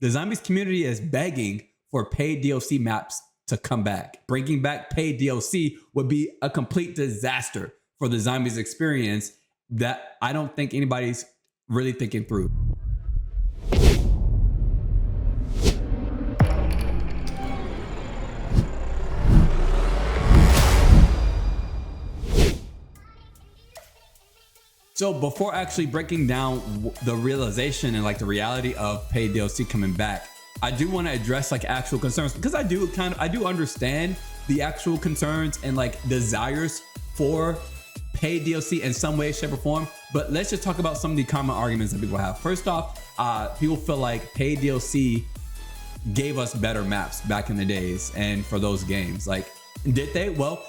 The zombies community is begging for paid DLC maps to come back. Bringing back paid DLC would be a complete disaster for the zombies experience that I don't think anybody's really thinking through. So before actually breaking down the realization and like the reality of paid DLC coming back, I do want to address like actual concerns, because I do understand the actual concerns and like desires for paid DLC in some way, shape, or form. But let's just talk about some of the common arguments that people have. First off, people feel like paid DLC gave us better maps back in the days and for those games. Like, did they? Well,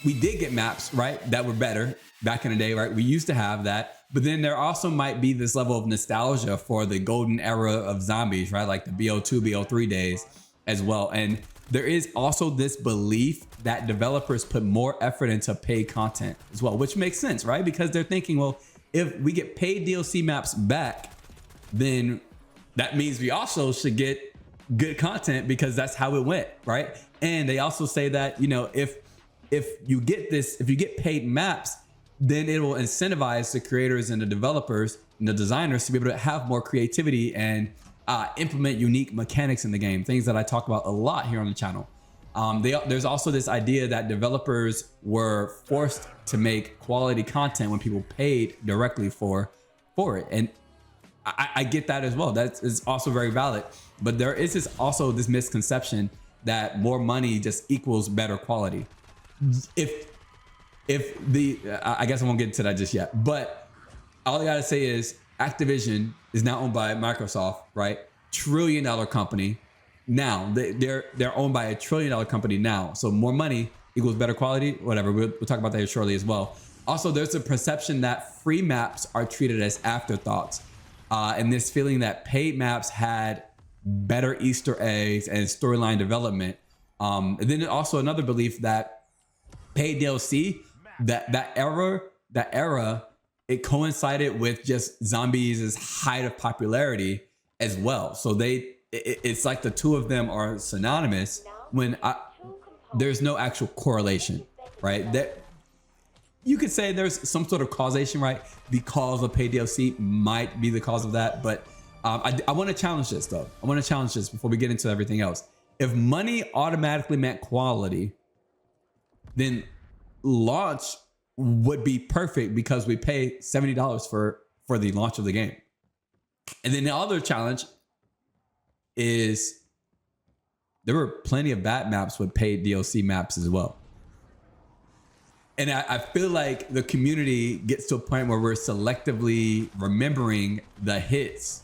we did get maps, right, that were better back in the day, right? We used to have that. But then there also might be this level of nostalgia for the golden era of zombies, right? Like the BO2, BO3 days as well. And there is also this belief that developers put more effort into paid content as well, which makes sense, right? Because they're thinking, well, if we get paid DLC maps back, then that means we also should get good content because that's how it went, right? And they also say that, you know, if you get paid maps, then it will incentivize the creators and the developers and the designers to be able to have more creativity and implement unique mechanics in the game, things that I talk about a lot here on the channel. There's also this idea that developers were forced to make quality content when people paid directly for it. And I get that as well. That is also very valid. But there is also this misconception that more money just equals better quality. I guess I won't get into that just yet, but all I gotta say is Activision is now owned by Microsoft, right? $1 trillion company. Now they're owned by $1 trillion company now. So more money equals better quality, whatever. We'll talk about that here shortly as well. Also, there's a perception that free maps are treated as afterthoughts. And this feeling that paid maps had better Easter eggs and storyline development. And then also another belief that paid DLC, that era, it coincided with just zombies' height of popularity as well. So it's like the two of them are synonymous when there's no actual correlation, right? That you could say there's some sort of causation, right? Because of paid DLC might be the cause of that. But I want to challenge this though. I want to challenge this before we get into everything else. If money automatically meant quality, then launch would be perfect because we pay $70 for the launch of the game. And then the other challenge is there were plenty of bad maps with paid DLC maps as well. And I feel like the community gets to a point where we're selectively remembering the hits,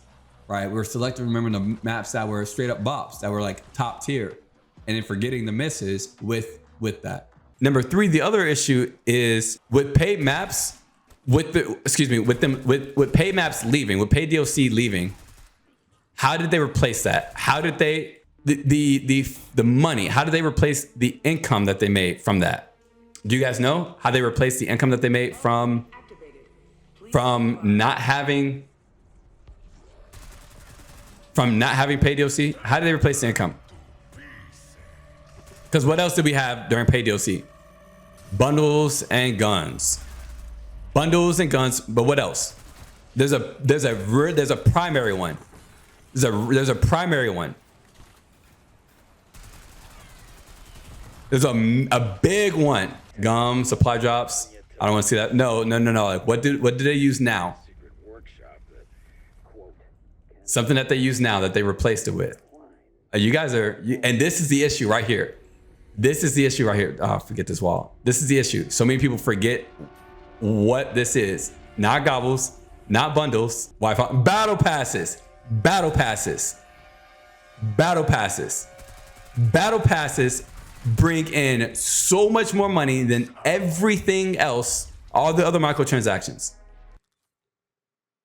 right? We're selectively remembering the maps that were straight up bops, that were like top tier, and then forgetting the misses with that. Number 3, the other issue is with paid maps, with paid maps leaving, with paid DLC leaving. How did they replace that? How did they the money? How did they replace the income that they made from that? Do you guys know how they replaced the income that they made from not having paid DLC? How did they replace the income? Because what else did we have during paid DLC? Bundles and guns. Bundles and guns, but what else? There's a primary one. There's a primary one. There's a big one. Gum, supply drops. I don't want to see that. No. Like what do they use now? Something that they use now that they replaced it with. You guys are, and this is the issue right here. This is the issue right here. Oh, forget this wall. This is the issue. So many people forget what this is. Not gobbles, not bundles, Wi-Fi, battle passes. Battle passes bring in so much more money than everything else, all the other microtransactions.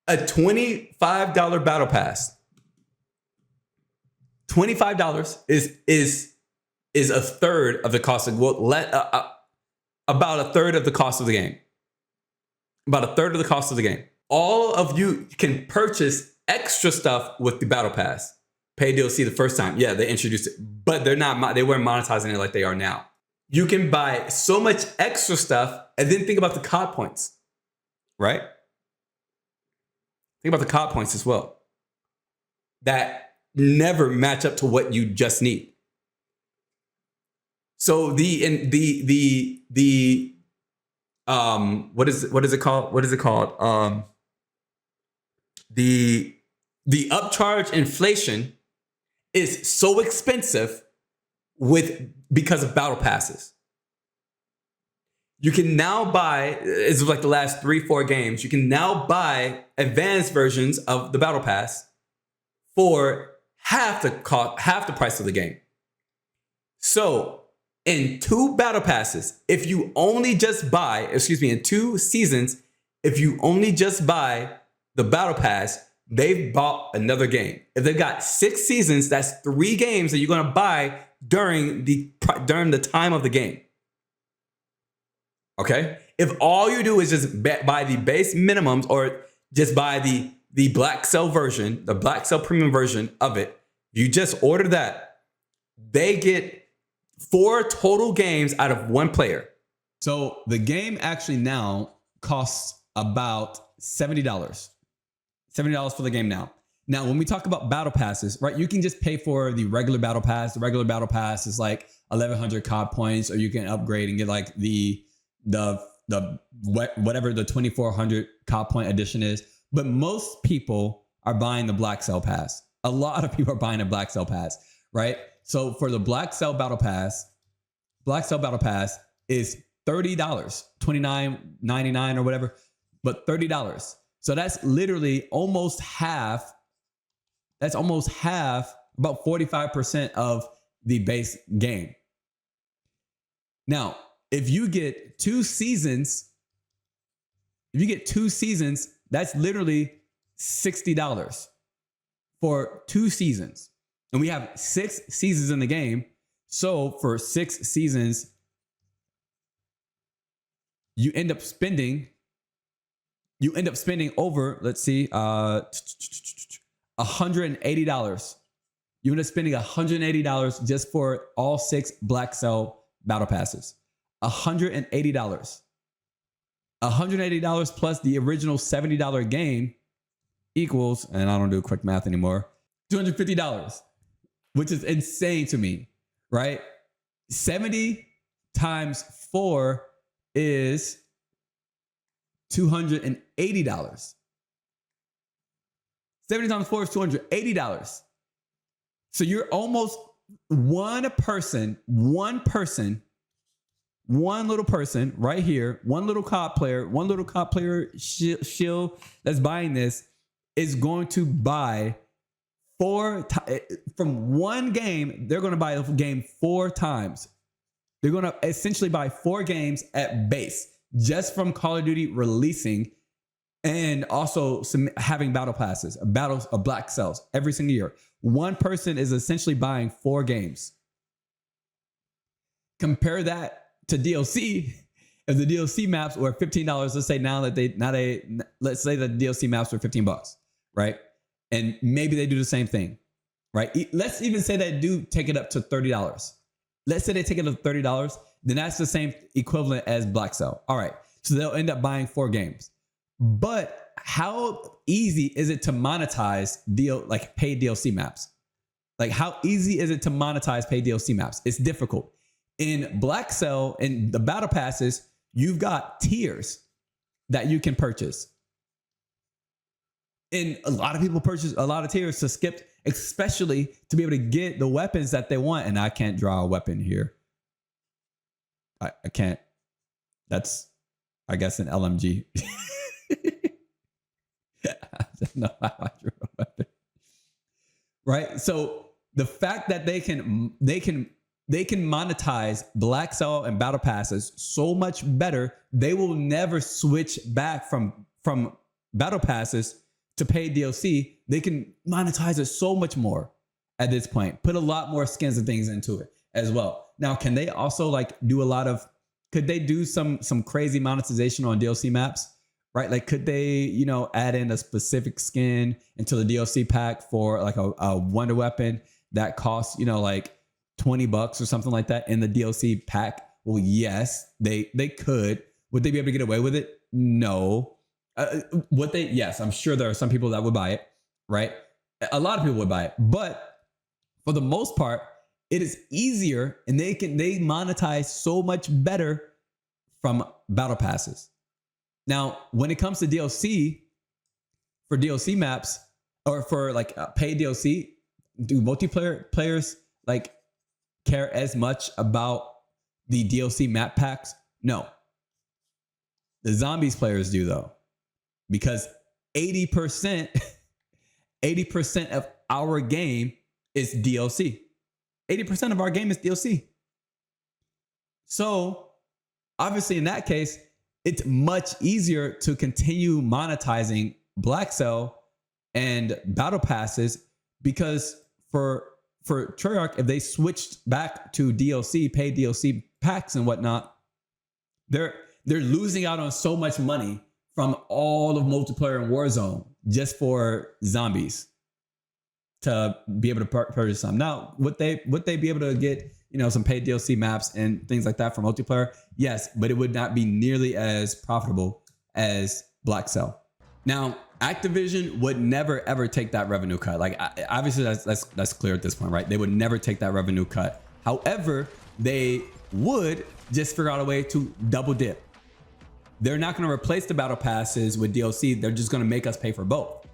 A $25 battle pass. $25 is a third of the cost of about a third of the cost of the game. About a third of the cost of the game. All of you can purchase extra stuff with the battle pass. paid DLC the first time. Yeah, they introduced it, but they weren't monetizing it like they are now. You can buy so much extra stuff, and then think about the COD points, right? Think about the COD points as well. That never match up to what you just need. So what is it called? The upcharge inflation is so expensive because of battle passes. You can now buy, it's like the last 3-4 games, you can now buy advanced versions of the battle pass for half the price of the game. So in 2 battle passes, in 2 seasons, if you only just buy the battle pass, they've bought another game. If they've got 6 seasons, that's 3 games that you're going to buy during the time of the game. Okay? If all you do is just buy the base minimums or just buy the Black Cell version, the Black Cell premium version of it, you just order that, they get 4 total games out of 1 player. So the game actually now costs about $70. $70 for the game now. Now, when we talk about battle passes, right, you can just pay for the regular battle pass. The regular battle pass is like 1,100 COD points, or you can upgrade and get like the whatever the 2,400 COD point edition is. But most people are buying the Black Cell pass. A lot of people are buying a Black Cell pass, right? So for the Black Cell battle pass is $30, $29.99 or whatever, but $30. So that's literally almost half. That's almost half, about 45% of the base game. Now, if you get 2 seasons, that's literally $60 for 2 seasons. And we have 6 seasons in the game. So for 6 seasons, you end up spending over, let's see, $180. You end up spending $180 just for all 6 Black Cell battle passes. $180. $180 plus the original $70 game equals, and I don't do quick math anymore, $250, which is insane to me, right? 70 times 4 is $280. 70 times 4 is $280. So you're almost one little person right here, one little COD player shill that's buying this is going to buy from one game. They're going to buy a game 4 times. They're going to essentially buy 4 games at base just from Call of Duty releasing, and also having battle passes, of Black Cells every single year. One person is essentially buying 4 games. Compare that to DLC. If the DLC maps were $15, let's say let's say the DLC maps were $15, right? And maybe they do the same thing, right? Let's even say they do take it up to $30. Let's say they take it up to $30, then that's the same equivalent as Black Cell. All right, so they'll end up buying 4 games. But how easy is it to monetize paid DLC maps? Like, how easy is it to monetize paid DLC maps? It's difficult. In Black Cell, in the battle passes, you've got tiers that you can purchase. And a lot of people purchase a lot of tiers to skip, especially to be able to get the weapons that they want. And I can't draw a weapon here. I can't. That's, I guess, an LMG. I don't know how I drew a weapon. Right? So the fact that they can monetize Black Cell and battle passes so much better, they will never switch back from battle passes to paid DLC. They can monetize it so much more at this point. Put a lot more skins and things into it as well. Now, can they also do could they do some crazy monetization on DLC maps? right? Like, could they, add in a specific skin into the DLC pack for like a wonder weapon that costs, like $20 or something like that in the DLC pack? Well, yes, they could. Would they be able to get away with it? No. Yes, I'm sure there are some people that would buy it, right? A lot of people would buy it, but for the most part, it is easier, and they monetize so much better from battle passes. Now, when it comes to DLC, for DLC maps or for like paid DLC, do multiplayer players like care as much about the DLC map packs? No. The zombies players do though, because 80% of our game is DLC. 80% of our game is DLC. So obviously in that case, it's much easier to continue monetizing Black Cell and battle passes, because for Treyarch, if they switched back to DLC, paid DLC packs and whatnot, they're losing out on so much money from all of multiplayer and Warzone just for zombies to be able to purchase some. Now, would they be able to get, some paid DLC maps and things like that for multiplayer? Yes, but it would not be nearly as profitable as Black Cell. Now, Activision would never ever take that revenue cut. Like, obviously that's clear at this point, right? They would never take that revenue cut. However, they would just figure out a way to double dip. They're not going to replace the battle passes with DLC. They're just going to make us pay for both.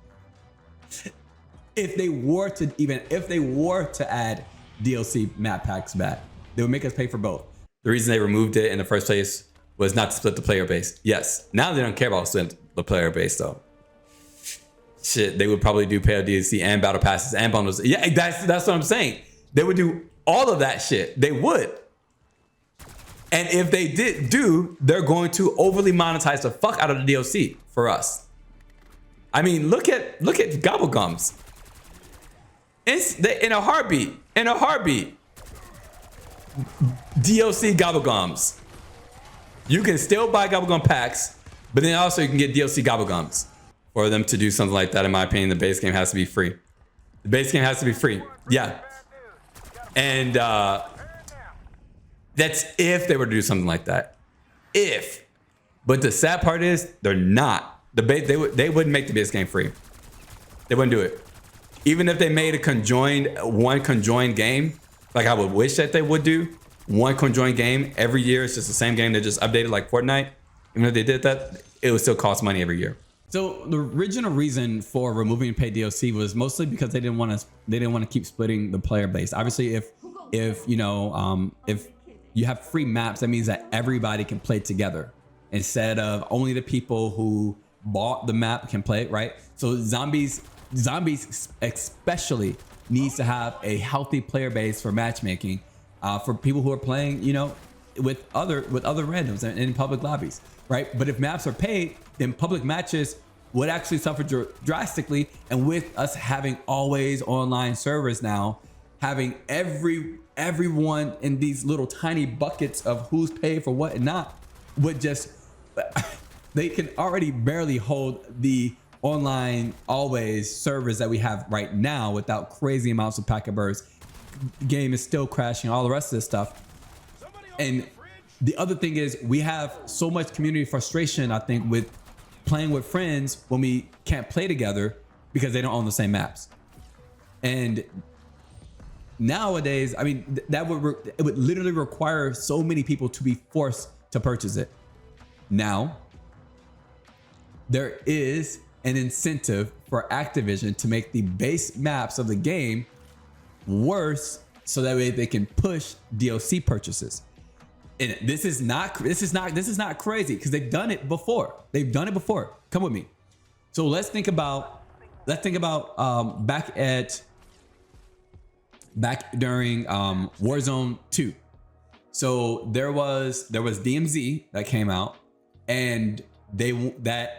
If they were to add DLC map packs back, they would make us pay for both. The reason they removed it in the first place was not to split the player base. Yes, now they don't care about splitting the player base though. Shit, they would probably do paid DLC and battle passes and bundles. Yeah, that's what I'm saying. They would do all of that shit. They would. And if they they're going to overly monetize the fuck out of the DLC for us. I mean, look at Gobblegums. In a heartbeat. DLC Gobblegums. You can still buy Gobblegum packs, but then also you can get DLC Gobblegums. For them to do something like that, in my opinion, the base game has to be free. The base game has to be free. Yeah. And that's if they were to do something like that. But the sad part is they're not. They wouldn't make the base game free. They wouldn't do it. Even if they made one conjoined game, like I would wish that they would do, one conjoined game every year. It's just the same game. They just updated like Fortnite. Even if they did that, it would still cost money every year. So the original reason for removing paid DLC was mostly because they didn't want to keep splitting the player base. Obviously, if you have free maps, that means that everybody can play together instead of only the people who bought the map can play it, right? So zombies especially needs to have a healthy player base for matchmaking, for people who are playing, with other randoms and in public lobbies, right? But if maps are paid, then public matches would actually suffer drastically. And with us having always online servers now, having everyone in these little tiny buckets of who's paid for what and not, would just they can already barely hold the online always servers that we have right now without crazy amounts of packet bursts. Game is still crashing, all the rest of this stuff. And the other thing is, we have so much community frustration, I think, with playing with friends when we can't play together because they don't own the same maps. And nowadays, I mean, it would literally require so many people to be forced to purchase it. Now, there is an incentive for Activision to make the base maps of the game worse, so that way they can push DLC purchases. And this is not crazy, because they've done it before. Come with me. So let's think about back during Warzone 2. So there was DMZ that came out, and DMZ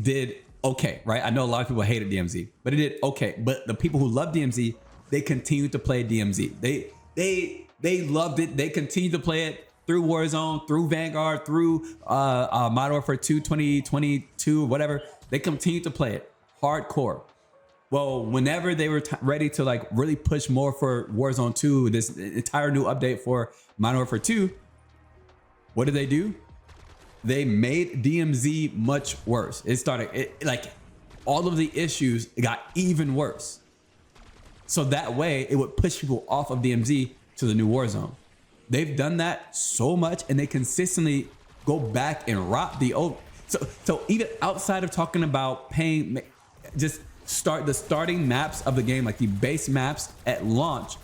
did okay, right? I know a lot of people hated DMZ, but it did okay. But the people who love DMZ, they continued to play DMZ. They loved it. They continued to play it through Warzone, through Vanguard, through Modern Warfare 2, 2022, whatever. They continue to play it hardcore. Well, whenever they were ready to like really push more for Warzone 2, this entire new update for Modern Warfare 2, what did they do? They made DMZ much worse. Like all of the issues got even worse. So that way it would push people off of DMZ to the new Warzone. They've done that so much, and they consistently go back and rock the old. So even outside of talking about paying, just starting maps of the game, like the base maps at launch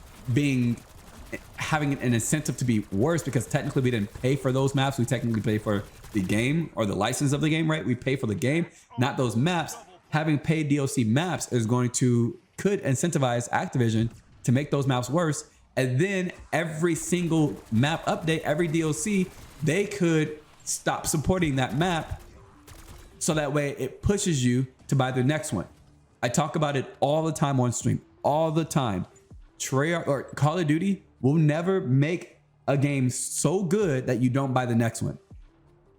having an incentive to be worse, because technically we didn't pay for those maps. We technically pay for the game or the license of the game, right? We pay for the game, not those maps. Having paid DLC maps could incentivize Activision to make those maps worse. And then every single map update, every DLC, they could stop supporting that map. So that way it pushes you to buy the next one. I talk about it all the time on stream, all the time. Treyarch or Call of Duty will never make a game so good that you don't buy the next one.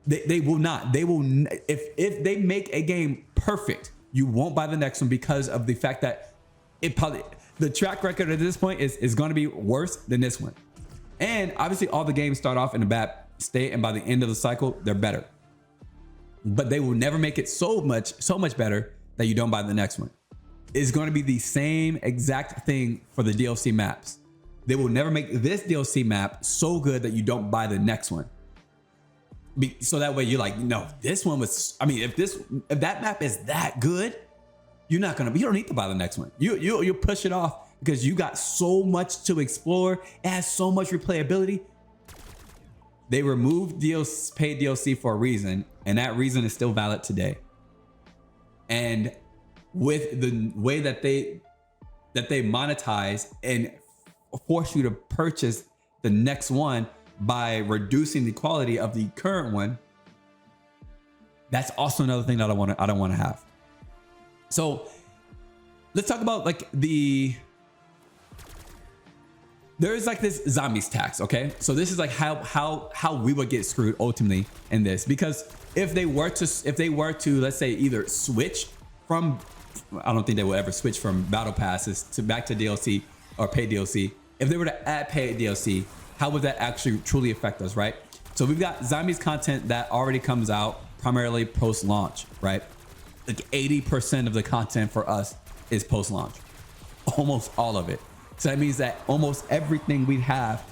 They will not. They will. If they make a game perfect, you won't buy the next one, because of the fact that the track record at this point is going to be worse than this one. And obviously all the games start off in a bad state, and by the end of the cycle, they're better. But they will never make it so much better that you don't buy the next one. It's going to be the same exact thing for the DLC maps. They will never make this DLC map so good that you don't buy the next one. So that way you're like, no, this one was, I mean, if that map is that good, you don't need to buy the next one. You'll push it off because you got so much to explore. It has so much replayability. They removed paid DLC for a reason, and that reason is still valid today. And with the way that they monetize and force you to purchase the next one by reducing the quality of the current one, that's also another thing that I don't want to have. So let's talk about like there's like this zombies tax. Okay, so this is like how we would get screwed ultimately in this, because if they were to let's say either switch from, I don't think they would ever switch from battle passes back to DLC or paid DLC. If they were to add paid DLC, how would that actually truly affect us, right? So we've got zombies content that already comes out primarily post-launch, right? Like 80% of the content for us is post-launch, almost all of it. So that means that almost everything we have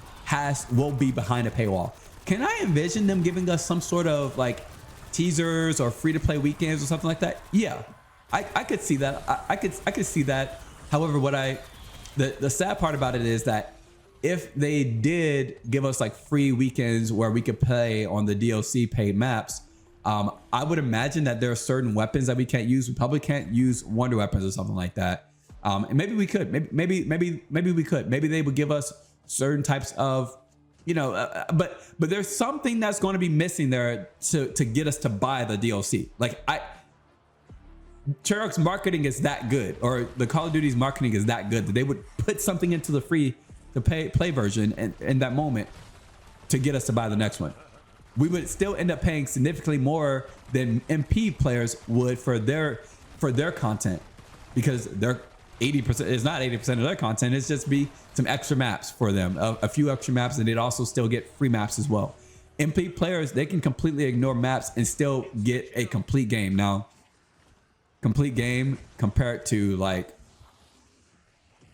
will be behind a paywall. Can I envision them giving us some sort of like teasers or free-to-play weekends or something like that? Yeah, I could see that. I could see that. However, the sad part about it is that if they did give us like free weekends where we could play on the DLC paid maps, I would imagine that there are certain weapons that we can't use. We probably can't use wonder weapons or something like that. And maybe we could. Maybe we could. Maybe they would give us certain types of, but there's something that's going to be missing there to get us to buy the DLC. Like Treyarch's marketing is that good, or the Call of Duty's marketing is that good that they would put something into the free to play version in that moment to get us to buy the next one. We would still end up paying significantly more than MP players would for their content, because they're 80%. It's not 80% of their content. It's just be some extra maps for them, a few extra maps, and they'd also still get free maps as well. MP players, they can completely ignore maps and still get a complete game. Now, complete game compared to like,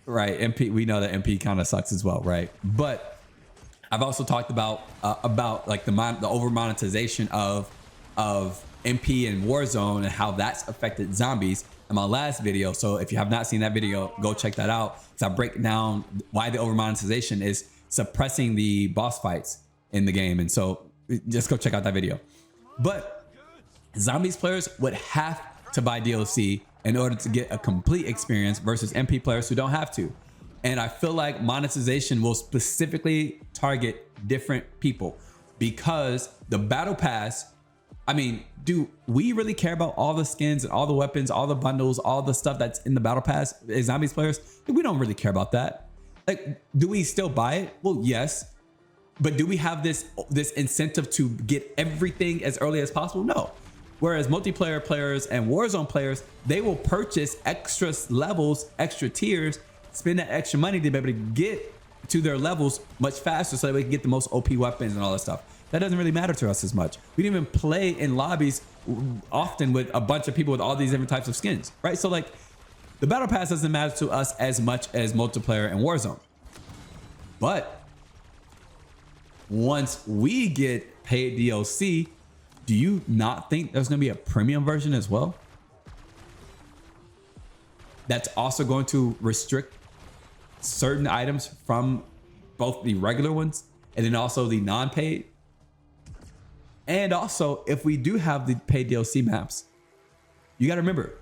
right, MP, we know that MP kind of sucks as well, right? But I've also talked about like the over monetization of MP and Warzone and how that's affected zombies in my last video. So if you have not seen that video, go check that out, because I break down why the over monetization is suppressing the boss fights in the game. And so just go check out that video. But zombies players would have to buy DLC in order to get a complete experience versus MP players who don't have to. And I feel like monetization will specifically target different people, because the battle pass, I mean, do we really care about all the skins and all the weapons, all the bundles, all the stuff that's in the battle pass as zombies players? We don't really care about that. Like, do we still buy it? Well, yes, But do we have this incentive to get everything as early as possible? No. Whereas multiplayer players and Warzone players, they will purchase extra levels, extra tiers, spend that extra money to be able to get to their levels much faster so that we can get the most OP weapons and all that stuff. That doesn't really matter to us as much. We didn't even play in lobbies often with a bunch of people with all these different types of skins, right? So like the battle pass doesn't matter to us as much as multiplayer and Warzone. But once we get paid DLC, do you not think there's going to be a premium version as well? That's also going to restrict certain items from both the regular ones and then also the non-paid. And also, if we do have the paid DLC maps, you got to remember,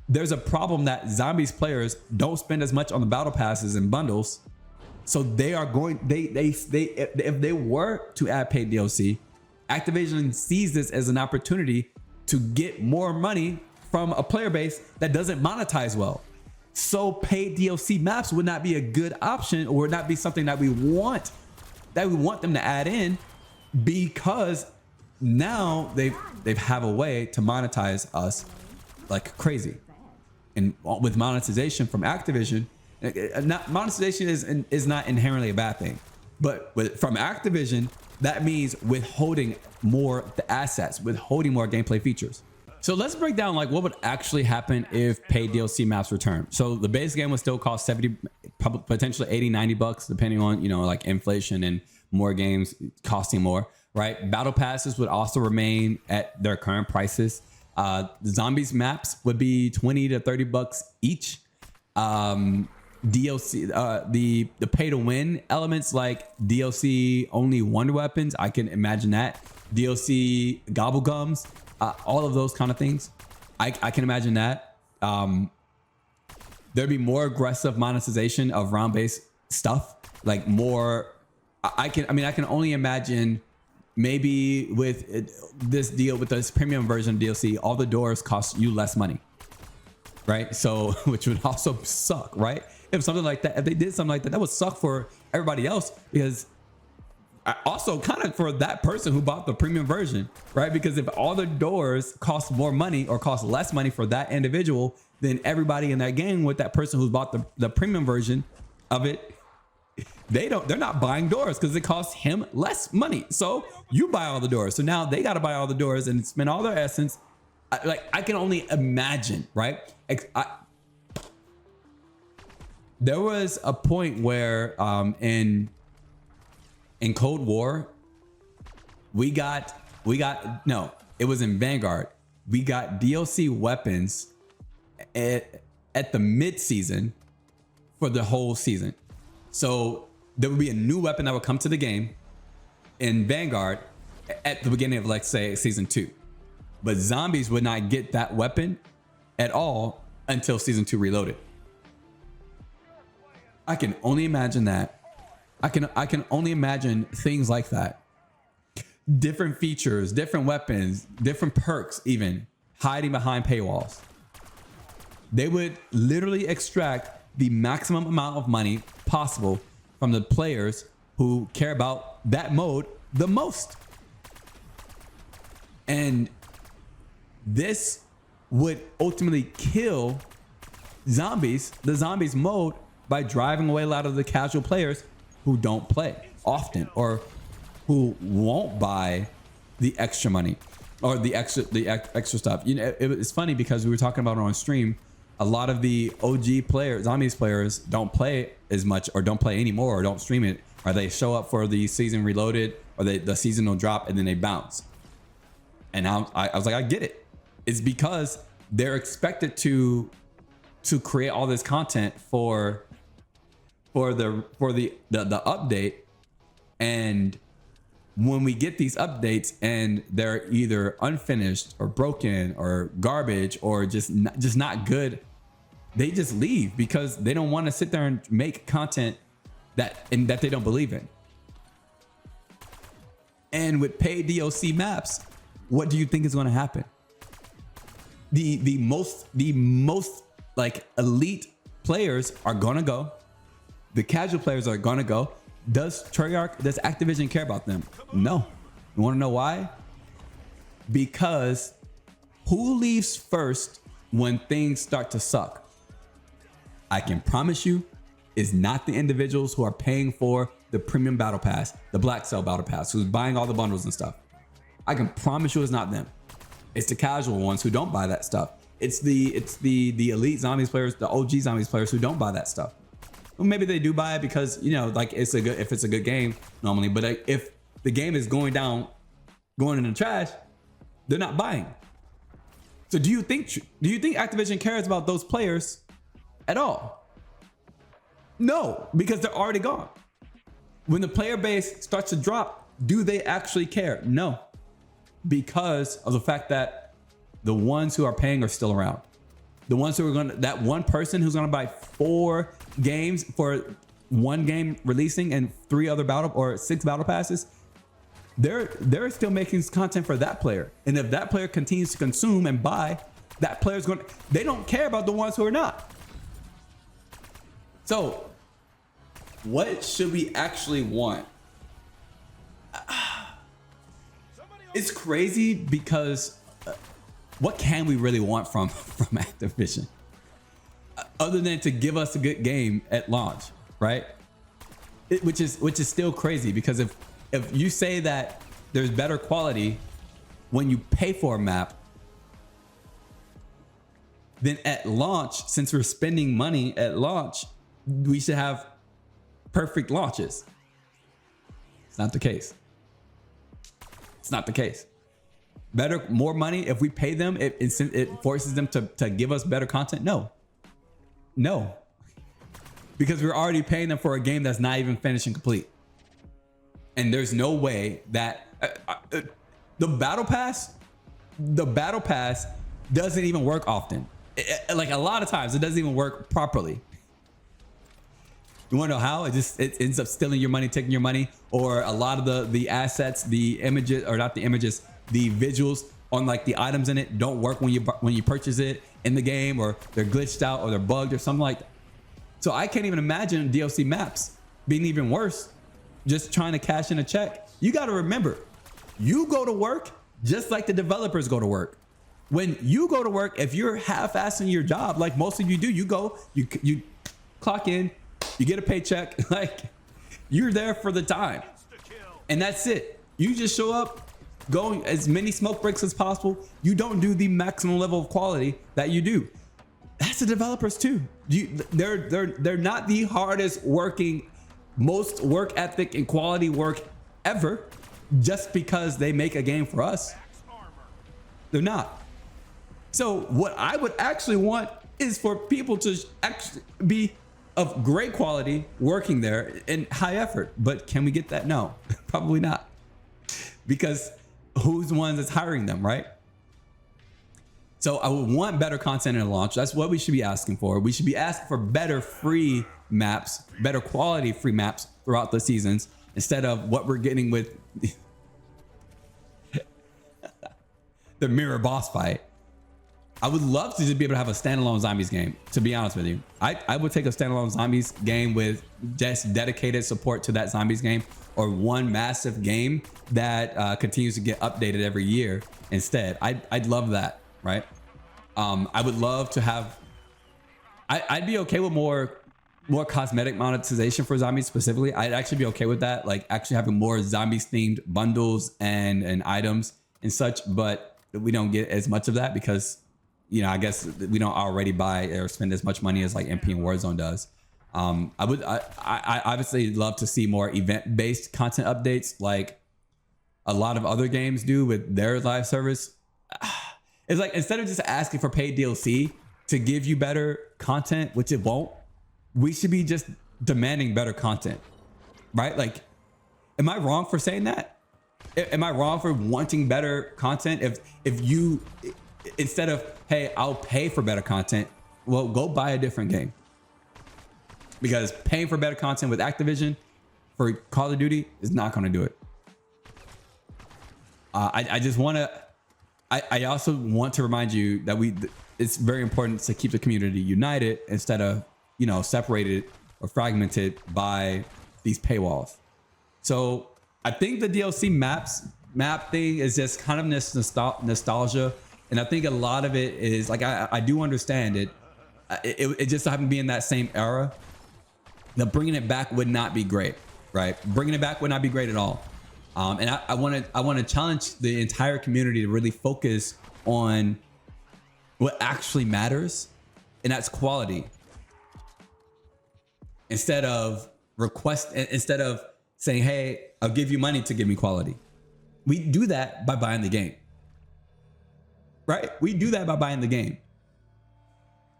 there's a problem that Zombies players don't spend as much on the battle passes and bundles. So they are going, if they were to add paid DLC, Activision sees this as an opportunity to get more money from a player base that doesn't monetize well. So paid DLC maps would not be a good option, or would not be something that we want them to add in, because now they have a way to monetize us like crazy. And with monetization from Activision, monetization is not inherently a bad thing, but from Activision, that means withholding more the assets, withholding more gameplay features. So let's break down like what would actually happen if paid DLC maps return. So the base game would still cost 70, potentially 80, 90 bucks, depending on, like inflation and more games costing more, right? Battle passes would also remain at their current prices. The Zombies maps would be 20 to 30 bucks each. DLC, the pay to win elements like DLC only wonder weapons, I can imagine that. DLC gobble gums, all of those kind of things, I can imagine that. There'd be more aggressive monetization of round based stuff, like more. I can only imagine maybe with this deal, with this premium version of DLC, all the doors cost you less money, right? So which would also suck, right? If something like that, if they did something like that, that would suck for everybody else, because also kind of for that person who bought the premium version, right? Because if all the doors cost more money or cost less money for that individual, then everybody in that game with that person who's bought the premium version of it, they're not buying doors because it costs him less money. So you buy all the doors. So now they got to buy all the doors and spend all their essence. I can only imagine, right? There was a point where in Cold War, no, it was in Vanguard. We got DLC weapons at the mid-season for the whole season. So there would be a new weapon that would come to the game in Vanguard at the beginning of, like, say, season 2. But Zombies would not get that weapon at all until season 2 Reloaded. I can only imagine that. I can only imagine things like that. Different features, different weapons, different perks, even hiding behind paywalls. They would literally extract the maximum amount of money possible from the players who care about that mode the most. And this would ultimately kill Zombies, the Zombies mode, by driving away a lot of the casual players who don't play often, or who won't buy the extra money or the extra stuff. It's funny because we were talking about it on stream. A lot of the OG players, Zombies players, don't play as much, or don't play anymore, or don't stream it, or they show up for the season Reloaded, or the seasonal drop, and then they bounce. And I was like, I get it. It's because they're expected to create all this content for the update, and when we get these updates and they're either unfinished or broken or garbage or just not good, they just leave because they don't want to sit there and make content that they don't believe in. And with paid DLC maps, what do you think is going to happen? The most like elite players are going to go. The casual players are going to go, Does Activision care about them? No. You want to know why? Because who leaves first when things start to suck? I can promise you it's not the individuals who are paying for the premium battle pass, the black cell battle pass, who's buying all the bundles and stuff. I can promise you it's not them. It's the casual ones who don't buy that stuff. It's the elite zombies players, the OG zombies players who don't buy that stuff. Well, maybe they do buy it because, you know, like if it's a good game normally, but if the game is going in the trash, they're not buying. So do you think Activision cares about those players at all? No, because they're already gone. When the player base starts to drop, do they actually care? No, because of the fact that the ones who are paying are still around. The ones who are that one person who's gonna buy 4 games for 1 game releasing and 6 battle passes, they're still making content for that player. And if that player continues to consume and buy, that player's they don't care about the ones who are not. So what should we actually want? It's crazy because what can we really want from Activision other than to give us a good game at launch, right? Which is still crazy, because if you say that there's better quality when you pay for a map, then at launch, since we're spending money at launch, we should have perfect launches. It's not the case. It's not the case. More money, if we pay them, it forces them to give us better content. No, because we're already paying them for a game that's not even finished and complete. And there's no way that the battle pass doesn't even work often. Like a lot of times it doesn't even work properly. You want to know how? It ends up stealing your money, taking your money, or a lot of the assets, the images, or not the images, the visuals on like the items in it don't work when you purchase it in the game, or they're glitched out or they're bugged or something like that. So I can't even imagine DLC maps being even worse, just trying to cash in a check. You got to remember, you go to work just like the developers go to work. When you go to work, if you're half-assing your job, like most of you do, you go, you clock in, you get a paycheck, like you're there for the time, and that's it. You just show up, go as many smoke breaks as possible. You don't do the maximum level of quality that you do. That's the developers too. They're not the hardest working, most work ethic and quality work ever, just because they make a game for us. They're not. So what I would actually want is for people to actually be of great quality working there and high effort. But can we get that? No, probably not. Because who's the one that's hiring them, right? So I would want better content in a launch. That's what we should be asking for. We should be asking for better free maps, better quality free maps throughout the seasons, instead of what we're getting with the mirror boss fight. I would love to just be able to have a standalone zombies game, to be honest with you. I would take a standalone zombies game with just dedicated support to that zombies game, or one massive game that continues to get updated every year instead. I'd love that, right? I would love to have, I'd be okay with more cosmetic monetization for zombies specifically. I'd actually be okay with that, like actually having more zombies themed bundles and items and such, but we don't get as much of that because, you know, I guess we don't already buy or spend as much money as like MP and Warzone does. I obviously love to see more event-based content updates like a lot of other games do with their live service. It's like, instead of just asking for paid DLC to give you better content, which it won't, we should be just demanding better content, right? Like, am I wrong for saying that? Am I wrong for wanting better content? If you, instead of, hey, I'll pay for better content, well, go buy a different game. Because paying for better content with Activision for Call of Duty is not going to do it. I just want to, I also want to remind you that it's very important to keep the community united instead of, you know, separated or fragmented by these paywalls. So I think the DLC map thing is just kind of this nostalgia. And I think a lot of it is like, I do understand it. It just happened to be in that same era. Now bringing it back would not be great, right? Bringing it back would not be great at all. And I want to challenge the entire community to really focus on what actually matters, and that's quality. Instead of saying, hey, I'll give you money to give me quality. We do that by buying the game, right? We do that by buying the game.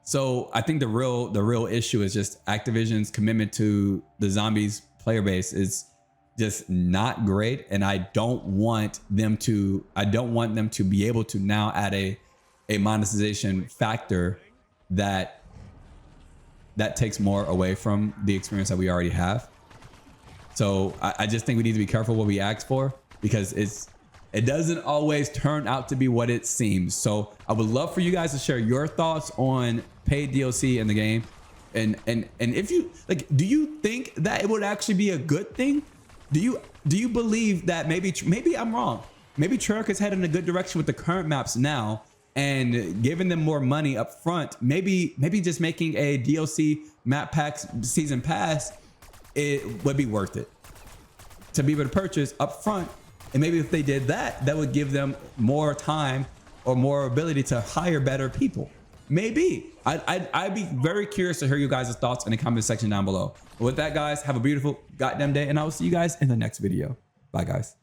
So I think the real issue is just Activision's commitment to the zombies player base is just not great, and I don't want them to be able to now add a monetization factor that takes more away from the experience that we already have. So I just think we need to be careful what we ask for, because it doesn't always turn out to be what it seems. So I would love for you guys to share your thoughts on paid DLC in the game, and if you like, do you think that it would actually be a good thing? Do you believe that maybe I'm wrong? Maybe Treyarch is heading in a good direction with the current maps now, and giving them more money up front. Maybe just making a DLC map pack season pass, it would be worth it to be able to purchase up front. And maybe if they did that, that would give them more time or more ability to hire better people. Maybe. I'd be very curious to hear you guys' thoughts in the comment section down below. But with that, guys, have a beautiful goddamn day, and I will see you guys in the next video. Bye, guys.